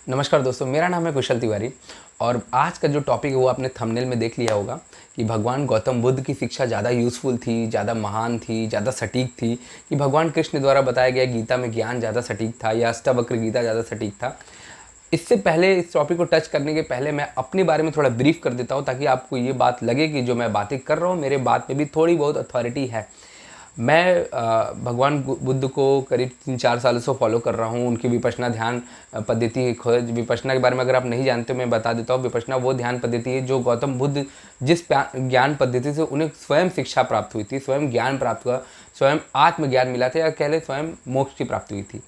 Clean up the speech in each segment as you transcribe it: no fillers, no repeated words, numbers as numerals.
नमस्कार दोस्तों, मेरा नाम है कुशल तिवारी और आज का जो टॉपिक है वो आपने थंबनेल में देख लिया होगा कि भगवान गौतम बुद्ध की शिक्षा ज़्यादा यूज़फुल थी, ज़्यादा महान थी, ज़्यादा सटीक थी, कि भगवान कृष्ण द्वारा बताया गया गीता में ज्ञान ज़्यादा सटीक था या अष्टावक्र गीता ज़्यादा सटीक था। इससे पहले इस टॉपिक को टच करने के पहले मैं अपने बारे में थोड़ा ब्रीफ कर देता हूँ ताकि आपको ये बात लगे कि जो मैं बातें कर रहा हूँ मेरे बात में भी थोड़ी बहुत अथॉरिटी है। मैं भगवान बुद्ध को करीब 3-4 सालों से फॉलो कर रहा हूँ। उनकी विपश्यना ध्यान पद्धति खोज, विपश्यना के बारे में अगर आप नहीं जानते मैं बता देता हूँ। विपश्यना वो ध्यान पद्धति है जो गौतम बुद्ध जिस ज्ञान पद्धति से उन्हें स्वयं शिक्षा प्राप्त हुई थी, स्वयं ज्ञान प्राप्त हुआ, स्वयं आत्मज्ञान मिला था या कह लें स्वयं मोक्ष की प्राप्ति हुई थी।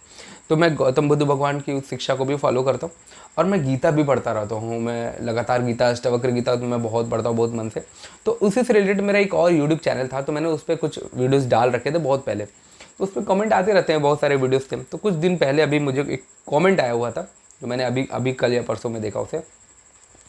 तो मैं गौतम बुद्ध भगवान की उस शिक्षा को भी फॉलो करता हूँ और मैं गीता भी पढ़ता रहता हूँ। मैं लगातार गीता, अष्टावक्र गीता तो मैं बहुत पढ़ता हूँ, बहुत मन से। तो उसी से रिलेटेड मेरा एक और यूट्यूब चैनल था, तो मैंने उस पर कुछ वीडियोस डाल रखे थे बहुत पहले। तो उस पर कमेंट आते रहते हैं, बहुत सारे वीडियोस थे। तो कुछ दिन पहले अभी मुझे एक कॉमेंट आया हुआ था जो मैंने अभी कल या परसों में देखा उसे।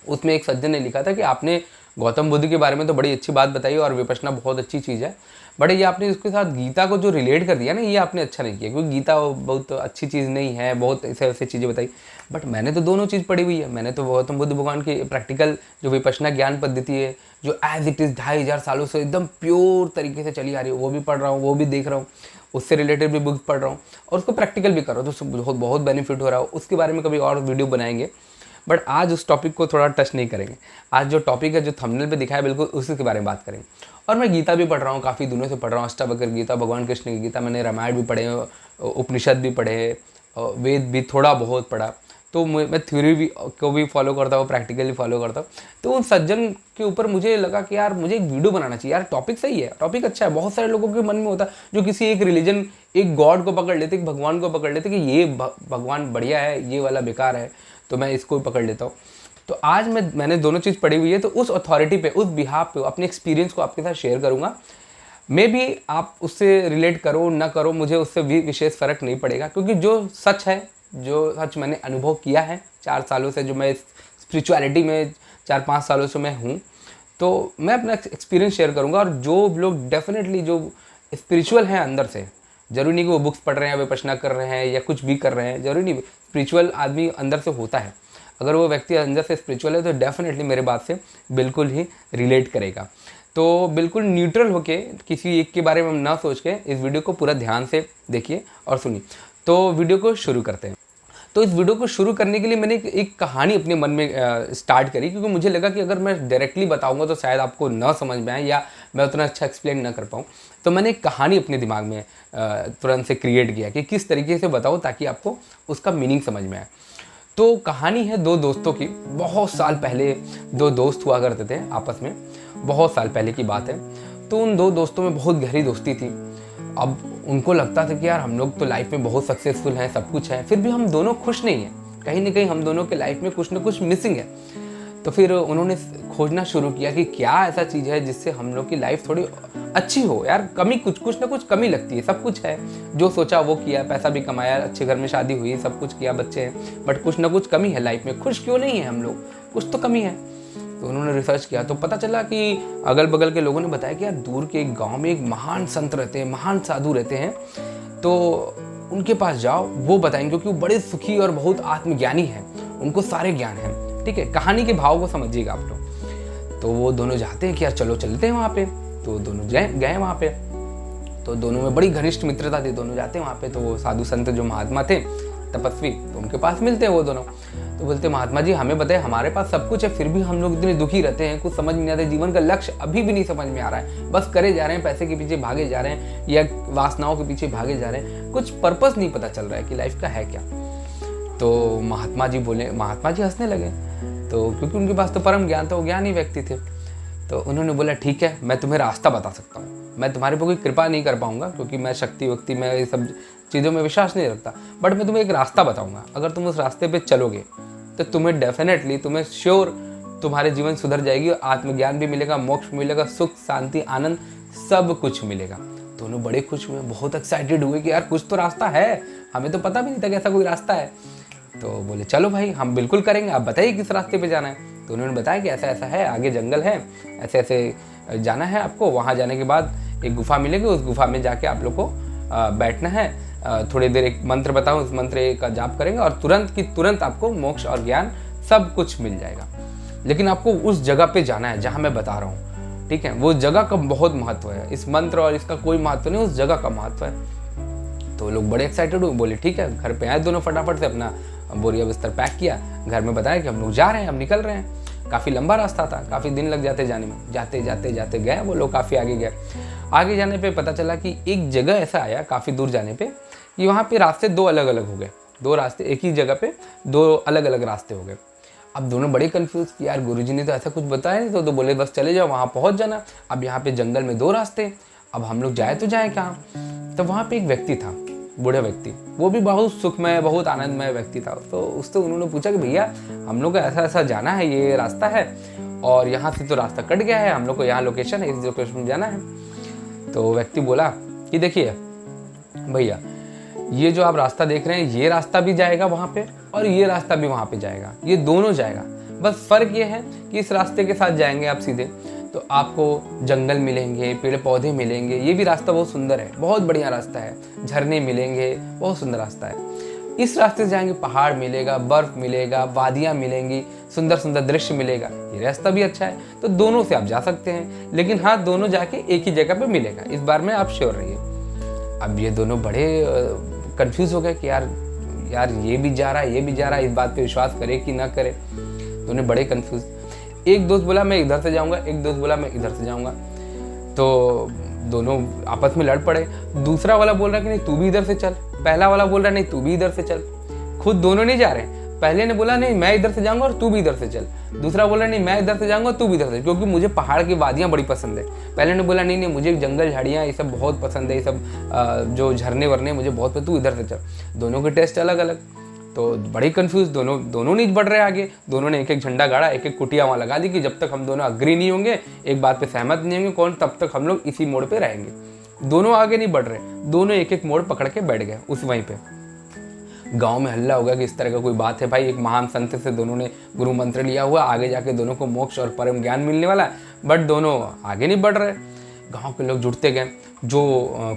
उसमें एक सज्जन ने लिखा था कि आपने गौतम बुद्ध के बारे में तो बड़ी अच्छी बात बताई और विपश्यना बहुत अच्छी चीज़ है, बट ये आपने इसके साथ गीता को जो रिलेट कर दिया ना, ये आपने अच्छा नहीं किया, क्योंकि गीता बहुत अच्छी चीज़ नहीं है, बहुत ऐसे ऐसे चीज़ें बताई। बट मैंने तो दोनों चीज़ पढ़ी हुई है। मैंने तो गौतम बुद्ध भगवान की प्रैक्टिकल जो विपश्यना ज्ञान पद्धति है, जो एज इट इज़ 2500 सालों से एकदम प्योर तरीके से चली आ रही है, वो भी पढ़ रहा हूँ, वो भी देख रहा हूँ, उससे रिलेटेड भी बुक्स पढ़ रहा हूँ और उसको प्रैक्टिकल भी कर रहा हूँ। तो बहुत बहुत बेनिफिट हो रहा है। उसके बारे में कभी और वीडियो बनाएंगे, बट आज उस टॉपिक को थोड़ा टच नहीं करेंगे। आज जो टॉपिक है, जो थंबनेल पे दिखा है, बिल्कुल उसी के बारे में बात करेंगे। और मैं गीता भी पढ़ रहा हूँ, काफ़ी दिनों से पढ़ रहा हूँ, अष्टावक्र गीता, भगवान कृष्ण की गीता। मैंने रामायण भी पढ़े, उपनिषद भी पढ़े, वेद भी थोड़ा बहुत पढ़ा। तो मैं थ्योरी भी को भी फॉलो करता हूँ, प्रैक्टिकली फॉलो करता हूँ। तो उन सज्जन के ऊपर मुझे लगा कि यार मुझे एक वीडियो बनाना चाहिए। यार टॉपिक सही है, टॉपिक अच्छा है। बहुत सारे लोगों के मन में होता है जो किसी एक रिलीजन, एक गॉड को पकड़ लेते, भगवान को पकड़ लेते कि ये भगवान बढ़िया है, ये वाला बेकार है, तो मैं इसको पकड़ लेता हूँ। तो आज मैंने दोनों चीज़ पढ़ी हुई है, तो उस अथॉरिटी पे, उस बिहाफ पे अपने एक्सपीरियंस को आपके साथ शेयर करूँगा। मे भी आप उससे रिलेट करो ना करो, मुझे उससे भी विशेष फ़र्क नहीं पड़ेगा, क्योंकि जो सच है, जो सच मैंने अनुभव किया है 4 सालों से, जो मैं स्पिरिचुअलिटी में 4-5 सालों से मैं हूँ, तो मैं अपना एक्सपीरियंस शेयर करूँगा। और जो लोग डेफिनेटली जो स्पिरिचुअल हैं अंदर से, ज़रूरी नहीं कि वो बुक्स पढ़ रहे हैं, विपश्यना कर रहे हैं या कुछ भी कर रहे हैं, ज़रूरी नहीं। स्पिरिचुअल आदमी अंदर से होता है। अगर वो व्यक्ति अंदर से स्पिरिचुअल है तो डेफिनेटली मेरे बात से बिल्कुल ही रिलेट करेगा। तो बिल्कुल न्यूट्रल होके, किसी एक के बारे में ना सोच के इस वीडियो को पूरा ध्यान से देखिए और सुनिए। तो वीडियो को शुरू करते हैं। तो इस वीडियो को शुरू करने के लिए मैंने एक कहानी अपने मन में स्टार्ट करी, क्योंकि मुझे लगा कि अगर मैं डायरेक्टली बताऊंगा तो शायद आपको ना समझ में आए या मैं उतना अच्छा एक्सप्लेन ना कर पाऊँ। तो मैंने एक कहानी अपने दिमाग में तुरंत से क्रिएट किया कि किस तरीके से बताऊँ ताकि आपको उसका मीनिंग समझ में आए। तो कहानी है दो दोस्तों की। बहुत साल पहले दो दोस्त हुआ करते थे आपस में, बहुत साल पहले की बात है। तो उन दो दोस्तों में बहुत गहरी दोस्ती थी। अब उनको लगता था कि यार हम लोग तो लाइफ में बहुत सक्सेसफुल हैं, सब कुछ है, फिर भी हम दोनों खुश नहीं हैं। कहीं ना कहीं हम दोनों के लाइफ में कुछ ना कुछ मिसिंग है। तो फिर उन्होंने खोजना शुरू किया कि क्या ऐसा चीज़ है जिससे हम लोग की लाइफ थोड़ी अच्छी हो। यार कमी, कुछ ना कुछ कमी लगती है। सब कुछ है, जो सोचा वो किया, पैसा भी कमाया, अच्छे घर में शादी हुई, सब कुछ किया, बच्चे हैं, बट कुछ ना कुछ कमी है लाइफ में। खुश क्यों नहीं है हम लोग, कुछ तो कमी है। तो उन्होंने रिसर्च किया तो पता चला कि अगल बगल के लोगों ने बताया कि यार दूर के एक गाँव में एक महान संत रहते हैं, महान साधु रहते हैं, तो उनके पास जाओ, वो बताएंगे, क्योंकि वो बड़े सुखी और बहुत आत्मज्ञानी हैं, उनको सारे ज्ञान हैं। ठीक है, कहानी के भाव को समझिएगा आप लोग। तो वो दोनों जाते हैं कि यार चलो चलते हैं वहाँ पे। तो दोनों गए वहाँ पे। तो दोनों में बड़ी घनिष्ठ मित्रता थी, दोनों जाते हैं वहाँ पे। तो वो साधु संत जो महात्मा थे, तपस्वी, तो उनके पास मिलते हैं वो दोनों। तो बोलते महात्मा जी हमें बताए, हमारे पास सब कुछ है, फिर भी हम लोग इतने दुखी रहते हैं, कुछ समझ नहीं आता, जीवन का लक्ष्य अभी भी नहीं समझ में आ रहा है, बस करे जा रहे हैं, पैसे के पीछे भागे जा रहे हैं या वासनाओं के पीछे भागे जा रहे हैं, कुछ पर्पस नहीं पता चल रहा है कि लाइफ का है क्या। तो महात्मा जी बोले, महात्मा जी हंसने लगे, तो क्योंकि उनके पास तो परम ज्ञान था, वो ज्ञानी व्यक्ति थे। तो उन्होंने बोला ठीक है, मैं तुम्हें रास्ता बता सकता हूँ। मैं तुम्हारे पर कोई कृपा नहीं कर पाऊंगा, क्योंकि मैं शक्ति वक्ति में ये सब चीज़ों में विश्वास नहीं रखता, बट मैं तुम्हें एक रास्ता बताऊंगा। अगर तुम उस रास्ते पे चलोगे तो तुम्हें डेफिनेटली, तुम्हें श्योर तुम्हारे जीवन सुधर जाएगी, आत्मज्ञान भी मिलेगा, मोक्ष मिलेगा, सुख शांति आनंद सब कुछ मिलेगा। दोनों बड़े खुश हुए, बहुत एक्साइटेड हुए कि यार कुछ तो रास्ता है, हमें तो पता भी नहीं था कि ऐसा कोई रास्ता है। तो बोले चलो भाई हम बिल्कुल करेंगे, आप बताइए किस रास्ते पे जाना है। तो उन्होंने बताया कि ऐसा ऐसा है, आगे जंगल है, ऐसे ऐसे जाना है आपको, वहाँ जाने के बाद एक गुफा मिलेगी, उस गुफा में जाके आप लोग को बैठना है, थोड़ी देर एक मंत्र बताऊँ, उस मंत्र का जाप करेंगे और तुरंत की तुरंत आपको मोक्ष और ज्ञान सब कुछ मिल जाएगा। लेकिन आपको उस जगह पे जाना है जहाँ मैं बता रहा हूँ, ठीक है। वो जगह का बहुत महत्व है, इस मंत्र और इसका कोई महत्व नहीं, उस जगह का महत्व है। तो लोग बड़े एक्साइटेड हुए, बोले ठीक है। घर पे आए दोनों, फटाफट से अपना बोरिया बिस्तर पैक किया, घर में बताया कि हम लोग जा रहे हैं, हम निकल रहे हैं। काफ़ी लंबा रास्ता था, काफ़ी दिन लग जाते जाने में। जाते जाते जाते गए वो लोग, काफ़ी आगे गए। आगे जाने पे पता चला कि एक जगह ऐसा आया काफ़ी दूर जाने पे कि वहाँ पे रास्ते दो अलग अलग हो गए। दो रास्ते एक ही जगह पे, दो अलग अलग रास्ते हो गए। अब दोनों बड़े कंफ्यूज कि यार गुरुजी ने तो ऐसा कुछ बताया नहीं, तो बोले बस चले जाओ, वहाँ पहुँच जाना। अब यहाँ पे जंगल में दो रास्ते, अब हम लोग जाए तो जाए कहाँ। तो वहाँ पे एक व्यक्ति था, बूढ़ा व्यक्ति, वो भी बहुत सुखमय, बहुत आनंदमय व्यक्ति था। तो उससे उन्होंने पूछा कि भैया हम लोग को ऐसा ऐसा जाना है, ये रास्ता है और यहाँ से तो रास्ता कट गया है, हम लोग को यहाँ लोकेशन है, इस लोकेशन में जाना है। तो व्यक्ति बोला कि देखिए भैया, ये जो आप रास्ता देख रहे हैं, ये रास्ता भी जाएगा वहाँ पे और ये रास्ता भी वहाँ पे जाएगा, ये दोनों जाएगा। बस फ़र्क ये है कि इस रास्ते के साथ जाएंगे आप सीधे तो आपको जंगल मिलेंगे, पेड़ पौधे मिलेंगे, ये भी रास्ता बहुत सुंदर है, बहुत बढ़िया रास्ता है, झरने मिलेंगे, बहुत सुंदर रास्ता है। इस रास्ते से जाएंगे, पहाड़ मिलेगा, बर्फ़ मिलेगा, वादियाँ मिलेंगी, सुंदर सुंदर दृश्य मिलेगा, ये रास्ता भी अच्छा है। तो दोनों से आप जा सकते हैं, लेकिन हाँ, दोनों जाके एक ही जगह पे मिलेगा, इस बार में आप श्योर रहिए। अब ये दोनों बड़े कंफ्यूज हो गए कि यार ये भी जा रहा है, ये भी जा रहा है, इस बात पे विश्वास करे कि ना करे। दोनों बड़े कंफ्यूज। एक दोस्त बोला मैं इधर से जाऊंगा, एक दोस्त बोला मैं इधर से जाऊंगा। तो दोनों आपस में लड़ पड़े। दूसरा वाला बोल रहा है कि नहीं तू भी इधर से चल, पहला वाला बोल रहा है नहीं तू भी इधर से चल। खुद दोनों नहीं जा रहे। पहले ने बोला नहीं मैं इधर से जाऊंगा और तू भी इधर से चल, दूसरा बोला नहीं मैं इधर से जाऊंगा तू भी इधर से, क्योंकि मुझे पहाड़ की वादियाँ बड़ी पसंद है। पहले ने बोला नहीं मुझे जंगल झाड़ियाँ ये सब बहुत पसंद है, ये सब जो झरने वरने मुझे बहुत पसंद, तू इधर से चल। दोनों के टेस्ट अलग अलग, तो बड़े कंफ्यूज, दोनों नहीं बढ़ रहे आगे। दोनों ने एक एक झंडा गाड़ा, एक एक कुटिया वहाँ लगा दी कि जब तक हम दोनों अग्री नहीं होंगे, एक बात पे सहमत नहीं होंगे कौन, तब तक हम लोग इसी मोड़ पे रहेंगे। दोनों आगे नहीं बढ़ रहे, दोनों एक एक मोड़ पकड़ के बैठ गए उस वहीं पे। गांव में हल्ला होगा कि इस तरह का कोई बात है भाई, एक महान संत से दोनों ने गुरु मंत्र लिया हुआ, आगे जाके दोनों को मोक्ष और परम ज्ञान मिलने वाला है, बट दोनों आगे नहीं बढ़ रहे। गांव के लोग जुड़ते गए, जो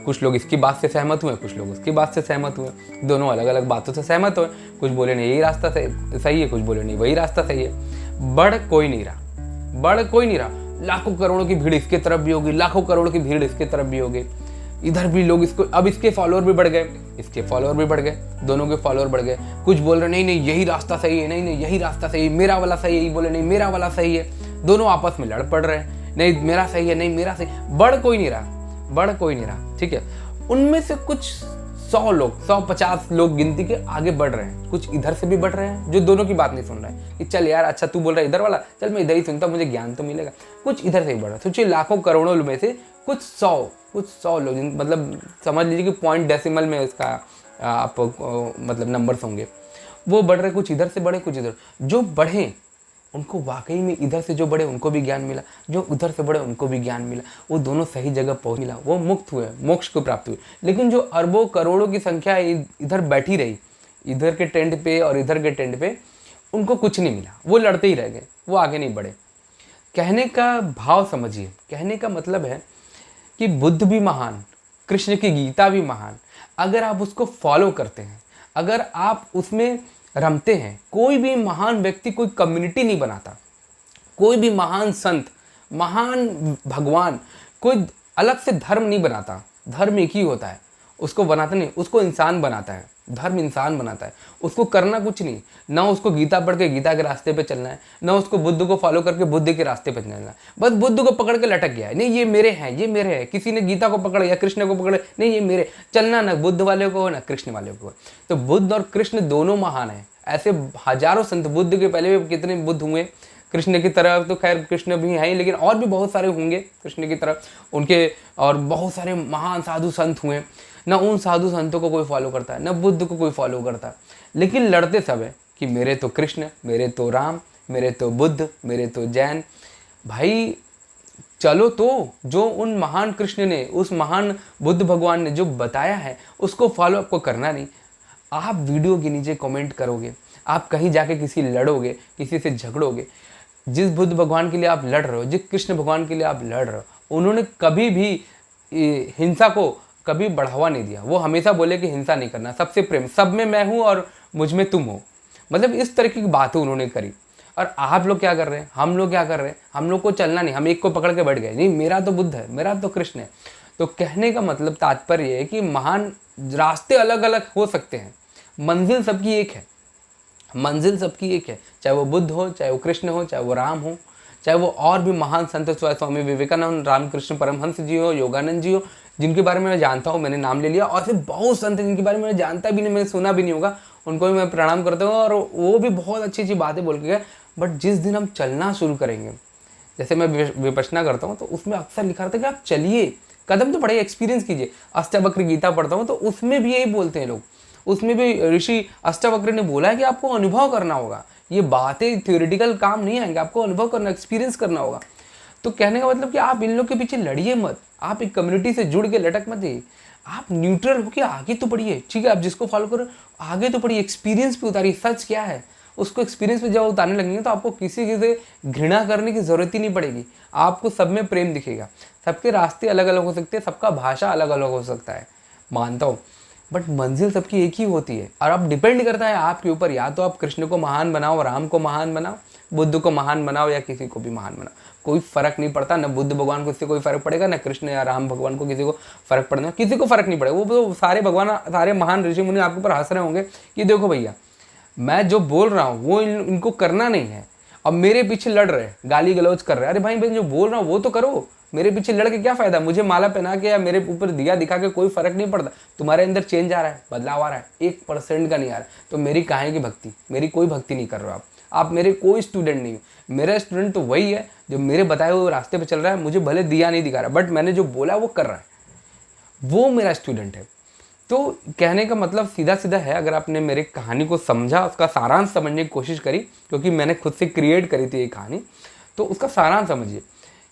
कुछ लोग इसकी बात से सहमत हुए, कुछ लोग उसकी बात से सहमत हुए, दोनों अलग अलग बातों से सहमत हुए। कुछ बोले नहीं यही रास्ता सही है, कुछ बोले नहीं वही रास्ता सही है। बढ़ कोई नहीं रहा। लाखों करोड़ों की भीड़ इसके तरफ भी होगी, लाखों करोड़ की भीड़ इसके तरफ भी होगी, इधर भी लोग इसको, अब इसके फॉलोअर भी बढ़ गए, इसके फॉलोअर भी बढ़ गए, दोनों के फॉलोअर बढ़ गए। कुछ बोल रहे नहीं यही रास्ता सही है, नहीं यही रास्ता सही है, मेरा वाला सही है, ये बोले नहीं मेरा वाला सही है। दोनों आपस में लड़ पड़ रहे हैं, नहीं मेरा सही है, नहीं मेरा सही। बढ़ कोई नहीं रहा, ठीक है। उनमें से कुछ 100 लोग, 150 लोग गिनती के आगे बढ़ रहे हैं। कुछ इधर से भी बढ़ रहे हैं जो दोनों की बात नहीं सुन रहे हैं कि चल यार अच्छा तू बोल रहा है इधर वाला, चल मैं इधर ही सुनता, मुझे ज्ञान तो मिलेगा। कुछ इधर से ही बढ़ रहा है। सोचिए लाखों करोड़ों में से कुछ 100 लोग, मतलब समझ लीजिए कि पॉइंट डेसिमल में इसका आप मतलब नंबर्स होंगे, वो बढ़ रहे। कुछ इधर से बढ़े, कुछ इधर। जो बढ़े उनको वाकई में इधर से जो बढ़े उनको भी ज्ञान मिला, जो उधर से बढ़े उनको भी ज्ञान मिला, वो दोनों सही जगह पहुंच मिला, वो मुक्त हुए, मोक्ष को प्राप्त हुए। लेकिन जो अरबों करोड़ों की संख्या इधर बैठी रही, इधर के टेंट पे और इधर के टेंट पे, उनको कुछ नहीं मिला, वो लड़ते ही रह गए, वो आगे नहीं बढ़े। कहने का भाव समझिए, कहने का मतलब है कि बुद्ध भी महान, कृष्ण की गीता भी महान, अगर आप उसको फॉलो करते हैं, अगर आप उसमें रमते हैं। कोई भी महान व्यक्ति कोई कम्युनिटी नहीं बनाता, कोई भी महान संत, महान भगवान कोई अलग से धर्म नहीं बनाता। धर्म एक ही होता है, उसको बनाता नहीं, उसको इंसान बनाता है। धर्म इंसान बनाता है, उसको करना कुछ नहीं, ना उसको गीता पढ़ के गीता के रास्ते पे चलना है, ना उसको बुद्ध को फॉलो करके बुद्ध के रास्ते पे चलना है। बस बुद्ध को पकड़ के लटक गया है, नहीं ये मेरे हैं, ये मेरे हैं। किसी ने गीता को पकड़ या कृष्ण को पकड़े, नहीं ये मेरे। चलना ना बुद्ध वाले को ना कृष्ण वाले को। तो बुद्ध और कृष्ण दोनों महान है। ऐसे हजारों संत, बुद्ध के पहले भी कितने बुद्ध हुए, कृष्ण की तरह तो खैर कृष्ण भी हैं, लेकिन और भी बहुत सारे होंगे कृष्ण की तरह उनके, और बहुत सारे महान साधु संत हुए। ना उन साधु संतों को कोई फॉलो करता है, ना बुद्ध को कोई फॉलो करता है, लेकिन लड़ते सब है कि मेरे तो कृष्ण, मेरे तो राम, मेरे तो बुद्ध, मेरे तो जैन। भाई चलो तो जो उन महान कृष्ण ने, उस महान बुद्ध भगवान ने जो बताया है उसको फॉलो आपको करना नहीं। आप वीडियो के नीचे कमेंट करोगे, आप कहीं जाके किसी लड़ोगे, किसी से झगड़ोगे। जिस बुद्ध भगवान के लिए आप लड़ रहे हो, जिस कृष्ण भगवान के लिए आप लड़ रहे हो, उन्होंने कभी भी हिंसा को कभी बढ़ावा नहीं दिया। वो हमेशा बोले कि हिंसा नहीं करना, सबसे प्रेम, सब में मैं हूँ और मुझ में तुम हो। मतलब इस तरह की बातें उन्होंने करी। और आप लोग क्या कर रहे हैं, हम लोग क्या कर रहे हैं, हम लोग को चलना नहीं, हम एक को पकड़ के बैठ गए, नहीं मेरा तो बुद्ध है, मेरा तो कृष्ण है। तो कहने का मतलब तात्पर्य है कि महान रास्ते अलग अलग हो सकते हैं, मंजिल सबकी एक है, मंजिल सबकी एक है। चाहे वो बुद्ध हो, चाहे वो कृष्ण हो, चाहे वो राम हो, चाहे वो और भी महान संत स्वामी विवेकानंद, रामकृष्ण परमहंस जी हो, योगानंद जी हो, जिनके बारे में मैं जानता हूँ, मैंने नाम ले लिया। और फिर बहुत संत जिनके बारे में मैं जानता भी नहीं, मैंने सुना भी नहीं होगा, उनको भी मैं प्रणाम करता हूँ और वो भी बहुत अच्छी अच्छी बातें बोल के गए। बट जिस दिन हम चलना शुरू करेंगे, जैसे मैं विपश्यना करता हूँ तो उसमें अक्सर लिखा रहता है कि आप चलिए, कदम तो बढ़ाइए, एक्सपीरियंस कीजिए। अष्टावक्र गीता पढ़ता हूँ तो उसमें भी यही बोलते हैं लोग, उसमें भी ऋषि अष्टावक्र ने बोला है कि आपको अनुभव करना होगा, ये बातें थ्योरेटिकल काम नहीं आएंगे, आपको अनुभव करना, एक्सपीरियंस करना होगा। तो कहने का मतलब कि आप इन लोग के पीछे लड़िए मत, आप एक कम्युनिटी से जुड़ के लटक मत जाइए, आप न्यूट्रल होकर आगे तो बढ़िए। ठीक है, आप जिसको फॉलो करो आगे तो बढ़िए, एक्सपीरियंस पे उतारिए, सच क्या है उसको एक्सपीरियंस पे जब उतारने लगेंगे तो आपको किसी से घृणा करने की जरूरत ही नहीं पड़ेगी, आपको सब में प्रेम दिखेगा। सबके रास्ते अलग अलग हो सकते हैं, सबका भाषा अलग अलग हो सकता है, मानता हूँ, बट मंजिल सबकी एक ही होती है। और अब डिपेंड करता है आपके ऊपर, या तो आप कृष्ण को महान बनाओ, राम को महान बनाओ, बुद्ध को महान बनाओ, या किसी को भी महान बनाओ, कोई फर्क नहीं पड़ता। न बुद्ध भगवान को इससे कोई फर्क पड़ेगा, न कृष्ण या राम भगवान को किसी को फर्क पड़ना, किसी को फर्क नहीं पड़ेगा। वो तो सारे भगवान, सारे महान ऋषि मुनि आपके ऊपर हंस रहे होंगे कि देखो भैया मैं जो बोल रहा हूँ वो इनको करना नहीं है, अब मेरे पीछे लड़ रहे, गाली गलौज कर रहे हैं। अरे भाई मैं जो बोल रहा हूँ वो तो करो, मेरे पीछे लड़ के क्या फायदा, मुझे माला पहना के या मेरे ऊपर दिया दिखा के कोई फर्क नहीं पड़ता। तुम्हारे अंदर चेंज आ रहा है, बदलाव आ रहा है, 1% का नहीं आ रहा है, तो मेरी काहे की भक्ति, मेरी कोई भक्ति नहीं कर रहे हो आप मेरे कोई स्टूडेंट नहीं हो। मेरा स्टूडेंट तो वही है जो मेरे बताए हुए रास्ते पे चल रहा है, मुझे भले दिया नहीं दिखा रहा, बट मैंने जो बोला वो कर रहा है, वो मेरा स्टूडेंट है। तो कहने का मतलब सीधा सीधा है, अगर आपने मेरी कहानी को समझा, उसका सारांश समझने की कोशिश करी, क्योंकि मैंने खुद से क्रिएट करी थी ये कहानी, तो उसका सारांश समझिए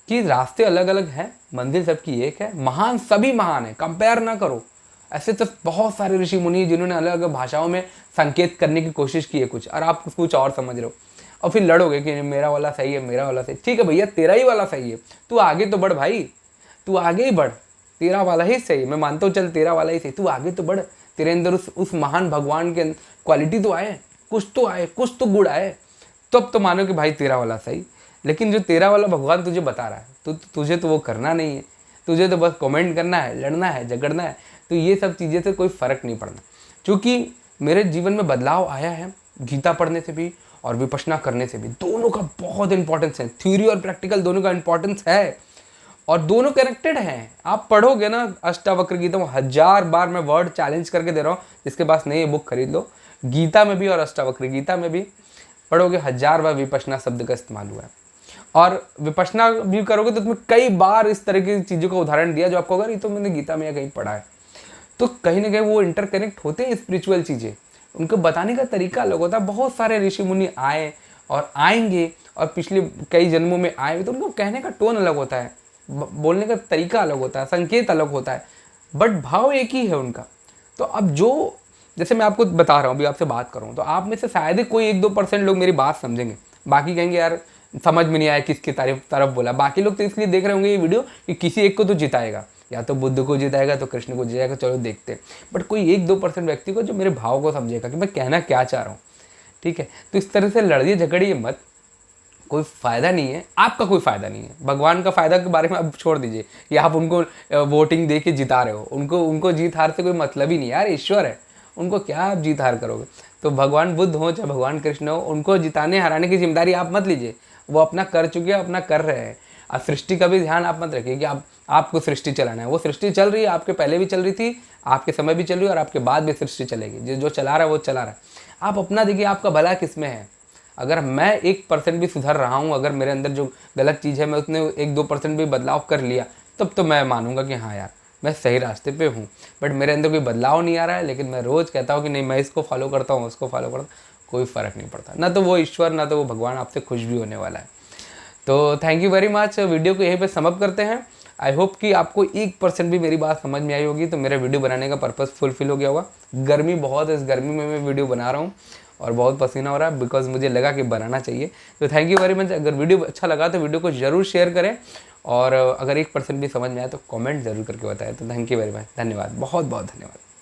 कि रास्ते अलग अलग हैं, मंजिल सबकी एक है, महान सभी महान है, कंपेयर ना करो। ऐसे तो बहुत सारे ऋषि मुनि जिन्होंने अलग अलग भाषाओं में संकेत करने की कोशिश की है कुछ, और आप कुछ और समझ रहे हो और फिर लड़ोगे कि मेरा वाला सही है, मेरा वाला सही। ठीक है भैया, तेरा ही वाला सही है, तू आगे तो बढ़ भाई, तू आगे ही बढ़, तेरा वाला ही सही, मैं मानता हूँ, चल तेरा वाला ही सही, तू आगे तो बढ़, तेरे अंदर उस महान भगवान के क्वालिटी तो आए, कुछ तो आए, कुछ तो गुण आए, तब तो मानो कि भाई तेरा वाला सही। लेकिन जो तेरा वाला भगवान तुझे बता रहा है, तुझे तो वो करना नहीं है, तुझे तो बस कमेंट करना है, लड़ना है, झगड़ना है। तो ये सब चीज़ें से कोई फ़र्क नहीं पड़ना। क्योंकि मेरे जीवन में बदलाव आया है गीता पढ़ने से भी और विपश्यना करने से भी, दोनों का बहुत इंपॉर्टेंस है, थ्योरी और प्रैक्टिकल दोनों का इंपॉर्टेंस है, और दोनों कनेक्टेड हैं। आप पढ़ोगे ना अष्टावक्र गीता में, 1000 बार मैं वर्ड चैलेंज करके दे रहा हूँ, जिसके पास नहीं है बुक खरीद लो, गीता में भी और अष्टावक्र गीता में भी पढ़ोगे 1000 बार विपश्यना शब्द का इस्तेमाल हुआ है। और विपश्यना भी करोगे तो तुम्हें कई बार इस तरह की चीज़ों का उदाहरण दिया जो आपको अगर ये तो मैंने गीता में या कहीं पढ़ा है। तो कहीं ना कहीं वो इंटरकनेक्ट होते हैं स्पिरिचुअल चीज़ें, उनको बताने का तरीका अलग होता है। बहुत सारे ऋषि मुनि आए और आएंगे और पिछले कई जन्मों में आए, तो उनको कहने का टोन अलग होता है, बोलने का तरीका अलग होता है, संकेत अलग होता है, बट भाव एक ही है उनका। तो अब जो जैसे मैं आपको बता रहा हूँ, अभी आपसे बात कर रहा हूँ, तो आप में से शायद ही कोई 1-2% लोग मेरी बात समझेंगे, बाकी कहेंगे यार समझ में नहीं आया किसकी तरफ बोला। बाकी लोग तो इसलिए देख रहे होंगे ये वीडियो कि किसी एक को तो जिताएगा, या तो बुद्ध को जिताएगा तो कृष्ण को जिताएगा, चलो देखते हैं। बट कोई 1-2% व्यक्ति को जो मेरे भाव को समझेगा कि मैं कहना क्या चाह रहा हूँ, ठीक है। तो इस तरह से लड़िए झगड़िए मत, कोई फ़ायदा नहीं है, आपका कोई फ़ायदा नहीं है। भगवान का फ़ायदा के बारे में अब छोड़ दीजिए कि आप उनको वोटिंग दे के जिता रहे हो, उनको जीत हार से कोई मतलब ही नहीं यार, ईश्वर है, उनको क्या आप जीत हार करोगे। तो भगवान बुद्ध हो चाहे भगवान कृष्ण हो, उनको जिताने हराने की जिम्मेदारी आप मत लीजिए, वो अपना कर चुके हैं, अपना कर रहे हैं। अब सृष्टि का भी ध्यान आप मत रखिए कि आपको सृष्टि चलाना है, वो सृष्टि चल रही है, आपके पहले भी चल रही थी, आपके समय भी चल रही है और आपके बाद भी सृष्टि चलेगी। जो चला रहा है वो चला रहा है। आप अपना देखिए, आपका भला किस में है। अगर मैं 1% भी सुधर रहा हूँ, अगर मेरे अंदर जो गलत चीज़ है मैं उसने 1-2% भी बदलाव कर लिया, तब तो मैं मानूंगा कि हाँ यार मैं सही रास्ते पे हूँ। बट मेरे अंदर कोई बदलाव नहीं आ रहा है, लेकिन मैं रोज़ कहता हूँ कि नहीं मैं इसको फॉलो करता हूँ, उसको फॉलो करता हूँ, कोई फ़र्क नहीं पड़ता। ना तो वो ईश्वर, ना तो वो भगवान आपसे खुश भी होने वाला है। तो thank you very much. Video को यहीं पे समाप्त करते हैं। आई होप कि आपको 1% भी मेरी बात समझ में आई होगी, तो मेरा वीडियो बनाने का पर्पस फुलफिल हो गया होगा। गर्मी बहुत है, इस गर्मी में मैं वीडियो बना रहा हूँ और बहुत पसीना हो रहा है बिकॉज मुझे लगा कि बनाना चाहिए। तो थैंक यू वेरी मच। अगर वीडियो अच्छा लगा तो वीडियो को ज़रूर शेयर करें, और अगर 1% भी समझ में आया तो कमेंट ज़रूर करके बताएं। तो थैंक यू वेरी मच, धन्यवाद, बहुत बहुत धन्यवाद।